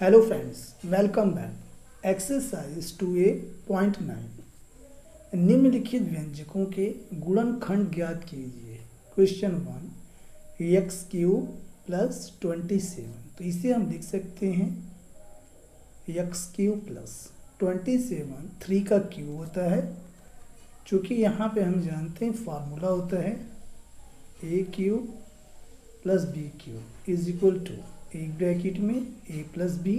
Hello friends, welcome back. Exercise 2A.9 निम्नलिखित व्यंजकों के गुणनखंड ज्ञात कीजिए। Question 1 x cube plus 27। तो इसे हम लिख सकते हैं एक्स क्यूब प्लस 27 3 का क्यूब होता है, चूँकि यहाँ पे हम जानते हैं फार्मूला होता है a cube plus b cube is equal to एक ब्रैकेट में ए प्लस बी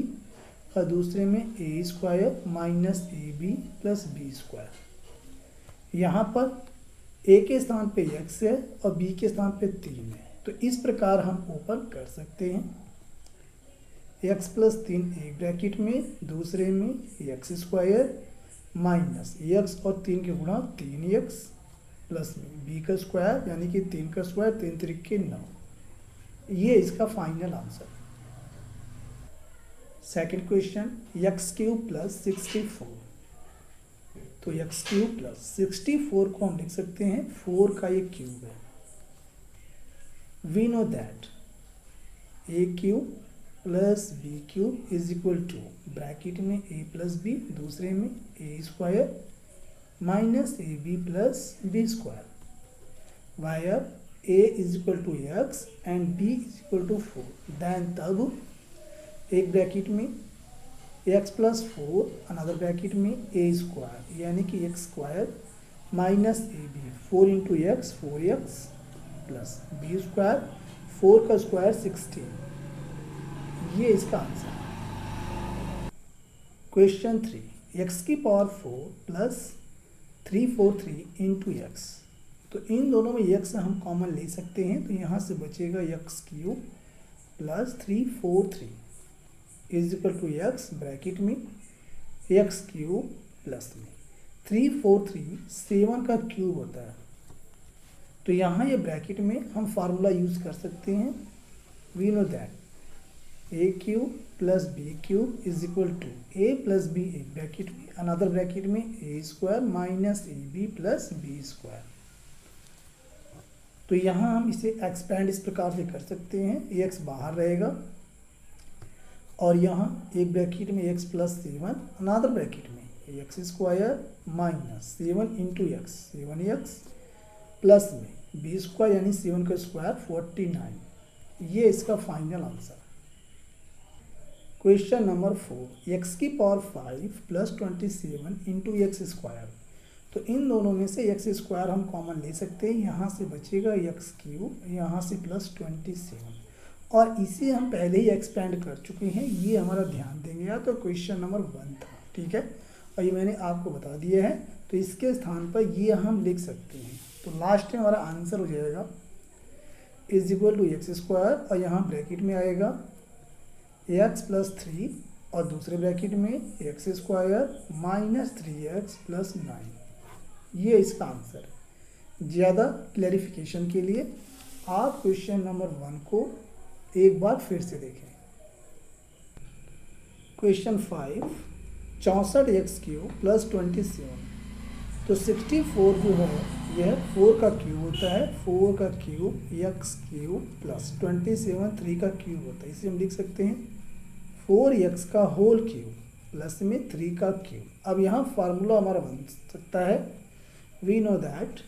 और दूसरे में a square minus a b plus b square. यहाँ पर ए के स्थान पे एक्स है और बी के स्थान पे 3 है, तो इस प्रकार हम ओपन कर सकते हैं। एक्स प्लस 3 एक ब्रैकेट में, दूसरे में एक्स स्क्वायर माइनस एक्स और 3 के गुणा 3x प्लस में बी का स्क्वायर यानी कि 3 का स्क्वायर 3 त्रिके 9। ये इसका final answer. Second question x cube plus 64। तो एक्स क्यूब प्लस 64 को हम लिख सकते हैं 4 का ये क्यूब है। We know that a cube plus b cube is equal to bracket में ए प्लस बी, दूसरे में a square minus a b plus b square, where a is equal to x and b is equal to 4। then तब एक bracket में x plus 4 another bracket में a square यानी कि x square minus a b 4 into x 4x plus b square 4 का square 16। ये इसका answer है। क्वेश्चन 3 x की पावर 4 प्लस 343 इंटू एक्स। तो इन दोनों में x हम कॉमन ले सकते हैं, तो यहाँ से बचेगा x cube plus 343 is equal to x bracket में एक्स क्यूब प्लस में 343 7 का क्यूब होता है। तो यहाँ ये ब्रैकेट में हम फार्मूला यूज़ कर सकते हैं। We know that a cube plus b cube is equal to a plus b एक ब्रैकेट में, अनदर ब्रैकेट में a square minus a b plus b square. तो यहाँ हम इसे एक्सपेंड इस प्रकार से कर सकते हैं, एक्स बाहर रहेगा और यहाँ एक ब्रैकेट में एक्स प्लस 7 अनदर ब्रैकेट में x square minus 7 into x 7x plus में बी स्क्वायर यानी 7 का स्क्वायर 49। ये इसका final answer. Question number 4 x की power 5 plus 27 into x square. तो इन दोनों में से एक्स स्क्वायर हम कॉमन ले सकते हैं, यहाँ से बचेगा एक्स क्यूब, यहाँ से प्लस 27 और इसे हम पहले ही एक्सपेंड कर चुके हैं, ये हमारा ध्यान देंगे। या तो क्वेश्चन नंबर 1 था, ठीक है, और ये मैंने आपको बता दिया है, तो इसके स्थान पर ये हम लिख सकते हैं। तो लास्ट में हमारा आंसर हो जाएगा is equal to x square और यहाँ ब्रैकेट में आएगा एक्स प्लस 3 और दूसरे ब्रैकेट में x square minus 3x plus 9। ये इसका आंसर है। ज़्यादा क्लैरिफिकेशन के लिए आप क्वेश्चन नंबर 1 को एक बार फिर से देखें। Question 5 64 x cube plus 27। तो 64 जो है यह 4 का क्यूब होता है, 4 का क्यूब एक्स क्यूब प्लस 27 3 का क्यूब होता है। इसे हम लिख सकते हैं 4x का होल क्यूब प्लस में 3 का क्यूब। अब यहाँ फार्मूला हमारा बन सकता है। We know that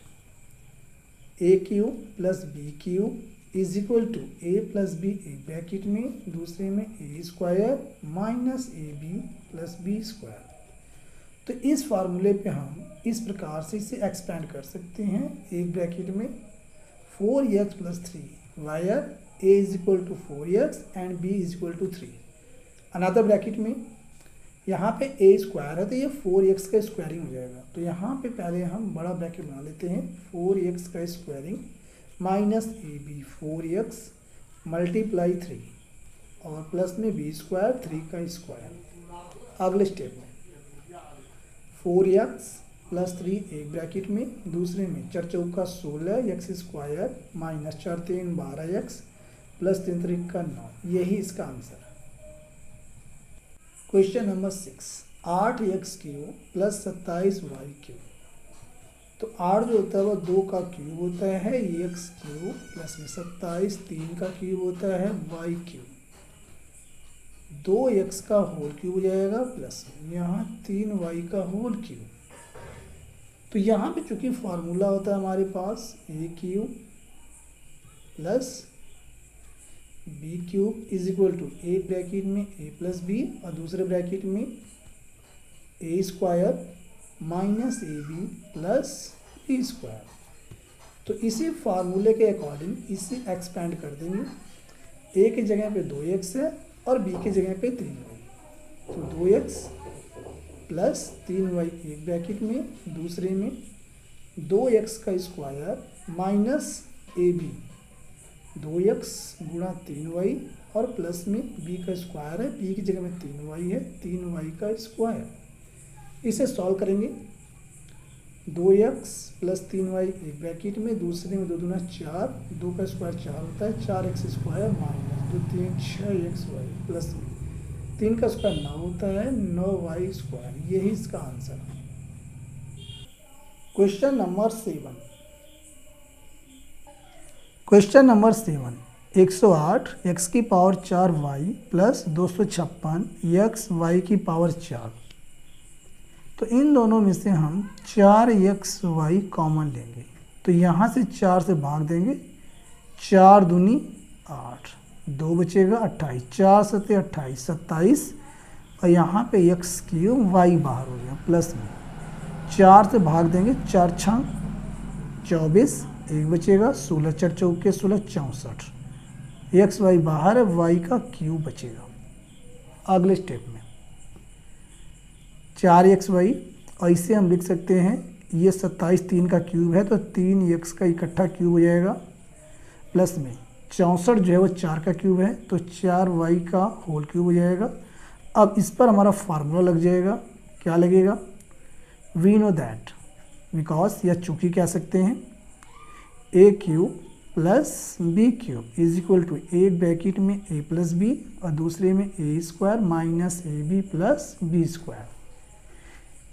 a cube plus b cube is equal to a plus b एक ब्रैकेट में, दूसरे में a square minus a b plus b square. तो इस फार्मूले पे हम इस प्रकार से इसे एक्सपेंड कर सकते हैं। एक ब्रैकेट में 4x plus 3 where a is equal to 4x and b is equal to 3। Another bracket में यहाँ पे ए स्क्वायर है तो ये 4x का स्क्वायरिंग हो जाएगा। तो यहाँ पे पहले हम बड़ा ब्रैकेट बना लेते हैं, 4x का squaring minus a b 4x multiply 3 और प्लस में बी स्क्वायर 3 का स्क्वायर। अगले स्टेप में 4x प्लस 3 एक ब्रैकेट में, दूसरे में 4 चौका 16 x square minus 4 3 12x plus 3 3 का 9। यही इसका आंसर है। Question number 6 8x cube plus 27y cube. तो 8 जो होता है वो 2 का क्यूब होता है, एक्स क्यूब प्लस में 27 3 का क्यूब होता है y क्यूब। 2x का होल क्यूब हो जाएगा प्लस यहाँ 3y का होल क्यूब। तो यहाँ पे चूंकि फार्मूला होता है हमारे पास a cube plus b cube is equal to a bracket में ए प्लस बी और दूसरे ब्रैकेट में a square minus a b plus b square. तो इसी फार्मूले के अकॉर्डिंग इसे एक्सपेंड कर देंगे। ए की जगह पे 2x है और बी की जगह पे 3y। तो 2x प्लस 3y एक ब्रैकेट में, दूसरे में 2x का square minus a B 2x गुणा 3y और प्लस में b का स्क्वायर है, b की जगह में 3y है, 3y का स्क्वायर। इसे सॉल्व करेंगे। 2x प्लस 3y एक ब्रैकेट में, दूसरे में 2 दूना 4, 2 का स्क्वायर 4 होता है, 4x square minus 2 3 6xy plus 3 का स्क्वायर 9 होता है, 9y स्क्वायर। यही इसका आंसर है। Question number 7। Question number 7, 108 x की power 4y plus 256 x y की पावर 4। तो इन दोनों में से हम 4xy कॉमन लेंगे। तो यहाँ से 4 से भाग देंगे, 4 दूनी 8, 2 बचेगा 28, 4 सत्ते 28, 27 और यहाँ पे x क्यूब y बाहर हो गया प्लस में 4 से भाग देंगे, 4 छः 24, 1 बचेगा, 16 4 चौके 16 64, एक्स वाई बाहर है, y का क्यूब बचेगा। अगले स्टेप में 4xy और इसे हम लिख सकते हैं, ये 27 3 का क्यूब है तो 3x का इकट्ठा क्यूब हो जाएगा प्लस में 64 जो है वो 4 का क्यूब है तो 4y का होल क्यूब हो जाएगा। अब इस पर हमारा फार्मूला लग जाएगा। क्या लगेगा? वी नो दैट बिकॉज या चूंकि कह सकते हैं a cube plus b cube is equal to एक ब्रैकेट में ए प्लस बी और दूसरे में a square minus a b plus b square.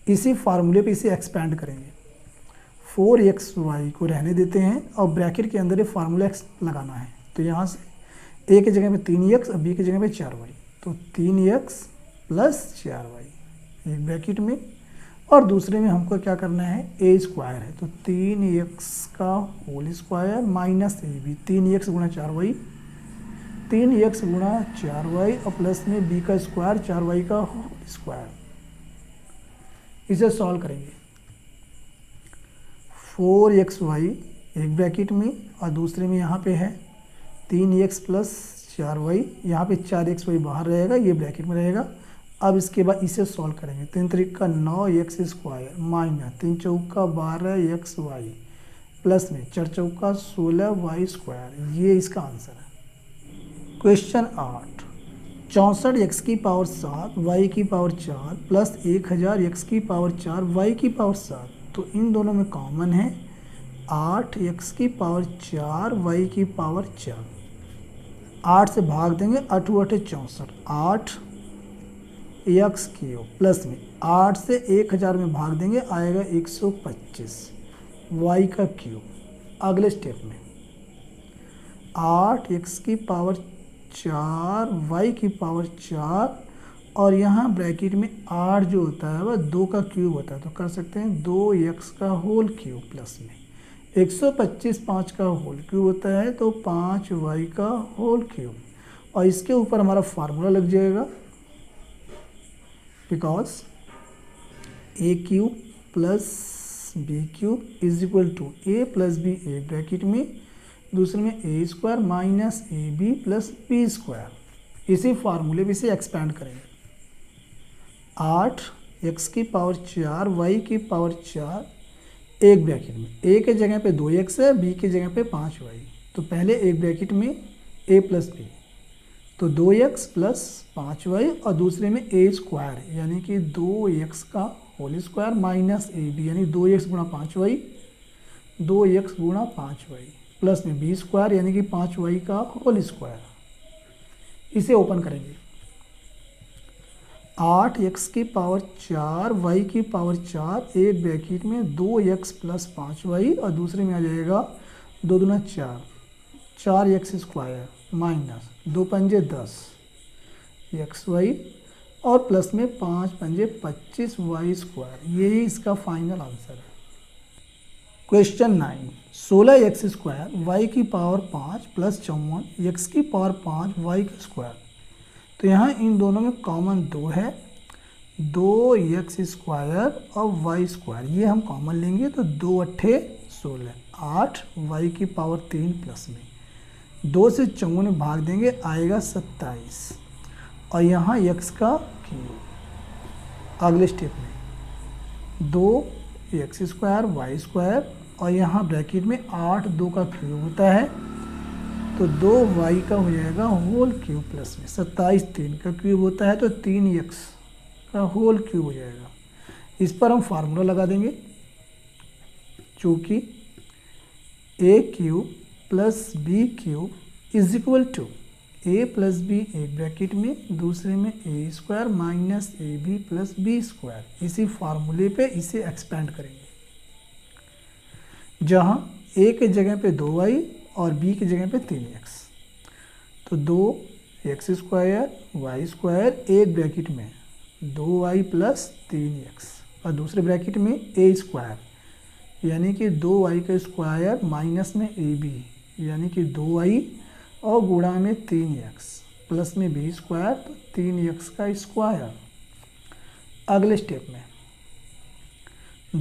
इसी फार्मूले पे इसे एक्सपेंड करेंगे। 4xy को रहने देते हैं और ब्रैकेट के अंदर ये फार्मूला x लगाना है। तो यहाँ से a की जगह पे 3x और b की जगह पे 4y, तो 3x प्लस 4y एक ब्रैकेट में और दूसरे में हमको क्या करना है, a स्क्वायर है तो 3x का whole square minus a b 3x गुणा 4y 3x गुणा 4y और प्लस में b का स्क्वायर 4y का होल स्क्वायर। इसे सॉल्व करेंगे। 4xy एक ब्रैकेट में और दूसरे में यहाँ पे है 3x प्लस 4y, यहाँ पे 4xy बाहर रहेगा, ये ब्रैकेट में रहेगा। अब इसके बाद इसे सॉल्व करेंगे। 3 त्रिक का 9x स्क्वायर माइनस 3 चौका 12xy प्लस में 4 चौका 16y स्क्वायर। ये इसका आंसर है। क्वेश्चन 8, 64 x की पावर 7 y की पावर 4 प्लस 1000 x की पावर 4 y की पावर 7। तो इन दोनों में कॉमन है 8 x की पावर 4 y की पावर 4। 8 से भाग देंगे, 8 8 64, 8 x क्यूब प्लस में 8 से 1000 में भाग देंगे, आएगा 125 y का क्यूब। अगले स्टेप में 8 x की पावर 4 y की पावर 4 और यहाँ ब्रैकेट में 8 जो होता है वह 2 का क्यूब होता है तो कर सकते हैं 2x का होल क्यूब प्लस में 125 5 का होल क्यूब होता है तो 5y का होल क्यूब। और इसके ऊपर हमारा फार्मूला लग जाएगा because a cube plus b cube is equal to a plus b एक ब्रैकेट में, दूसरे में a square minus a b plus b square. इसी फार्मूले पे इसे एक्सपेंड करेंगे। 8 x की पावर 4 y की पावर 4 एक ब्रैकेट में, a के जगह पे 2x है, b की जगह पे 5y। तो पहले एक ब्रैकेट में a प्लस बी तो 2x प्लस 5y और दूसरे में a स्क्वायर यानी कि 2x का whole square minus a b यानी 2x गुणा 5y 2x गुणा 5y प्लस में b स्क्वायर यानी कि 5y का होल स्क्वायर। इसे ओपन करेंगे। 8 x की पावर 4 y की पावर 4 एक ब्रैकेट में 2x प्लस 5y और दूसरे में आ जाएगा 2 दूना 4 4x स्क्वायर माइनस 2 पंजे 10 एक्स वाई और प्लस में 5 पंजे 25 वाई स्क्वायर, यही इसका फाइनल आंसर है। क्वेश्चन 9, 16 एक्स स्क्वायर वाई की पावर 5 प्लस 54 एक्स की पावर 5 वाई का स्क्वायर। तो यहाँ इन दोनों में कॉमन 2 है, 2 एक्स स्क्वायर और वाई स्क्वायर, ये हम कॉमन लेंगे तो 2 अट्ठे 16, 8 वाई की पावर 3 प्लस में 2 से 54 में भाग देंगे, आएगा 27 और यहाँ x का क्यूब। अगले स्टेप में 2 एक्स स्क्वायर वाई स्क्वायर और यहाँ ब्रैकेट में 8 2 का क्यूब होता है तो 2 वाई का हो जाएगा होल क्यूब प्लस में 27 3 का क्यूब होता है तो 3 एक्स का होल क्यूब हो जाएगा। इस पर हम फार्मूला लगा देंगे, चूँकि a cube plus b cube is equal to a plus b एक ब्रैकेट में, दूसरे में a square minus a b plus b square. इसी फार्मूले पे इसे एक्सपेंड करेंगे, जहाँ ए के जगह पे 2y और बी की जगह पे 3x। तो 2 एक्स स्क्वायर वाई स्क्वायर एक ब्रैकेट में 2y प्लस 3x और दूसरे ब्रैकेट में ए स्क्वायर यानी कि 2y का स्क्वायर माइनस में ए बी यानी कि 2y और गुणा में 3x प्लस में बी स्क्वायर तो 3x का स्क्वायर। अगले स्टेप में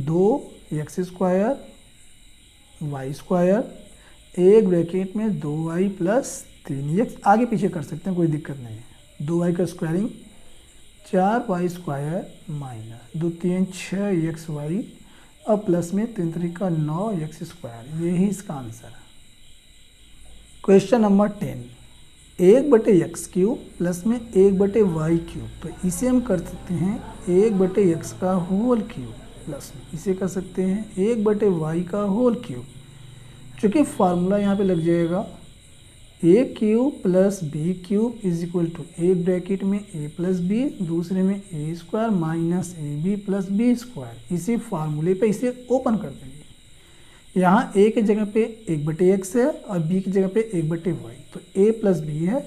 2 एक्स स्क्वायर वाई स्क्वायर एक ब्रैकेट में 2y प्लस 3x, आगे पीछे कर सकते हैं कोई दिक्कत नहीं है। 2y का squaring 4y square minus 2 3 6 x y और प्लस में 3 3 का 9 एक्स स्क्वायर, यही इसका आंसर है। Question number 10, 1/x cube plus में 1/y क्यूब। तो इसे हम कर सकते हैं 1/x का होल क्यूब प्लस में इसे कर सकते हैं 1/y का होल क्यूब। चूँकि फार्मूला यहाँ पे लग जाएगा a cube plus b cube is equal to एक ब्रैकेट में ए प्लस बी, दूसरे में a square minus a b plus b square. इसी फार्मूले पे इसे ओपन कर देंगे। यहाँ a की जगह पे 1/x है और b की जगह पे 1/y, तो a प्लस b है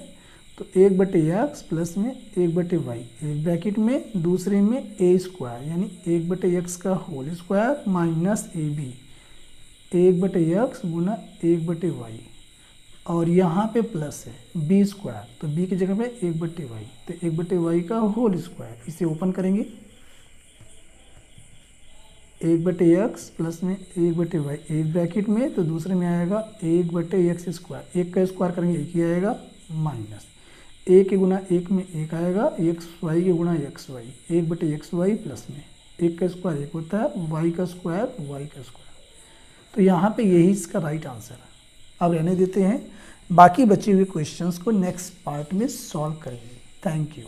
तो 1/x प्लस में 1/y एक ब्रैकेट में, दूसरे में a स्क्वायर यानी 1/x का whole square minus a b 1/x गुना 1/y और यहाँ पे प्लस है b स्क्वायर तो b की जगह पे 1/y तो 1/y का होल स्क्वायर। इसे ओपन करेंगे 1/x प्लस में 1/y एक ब्रैकेट में तो दूसरे में आएगा 1/x स्क्वायर, एक का स्क्वायर करेंगे एक ही आएगा माइनस 1 के गुना 1 में 1 आएगा, xy के गुना xy 1/xy प्लस में 1 का स्क्वायर 1 होता है, y का स्क्वायर y का स्क्वायर। तो यहाँ पे यही इसका राइट आंसर है। अब रहने देते हैं, बाकी बचे हुए क्वेश्चंस को नेक्स्ट पार्ट में सॉल्व करेंगे। Thank you.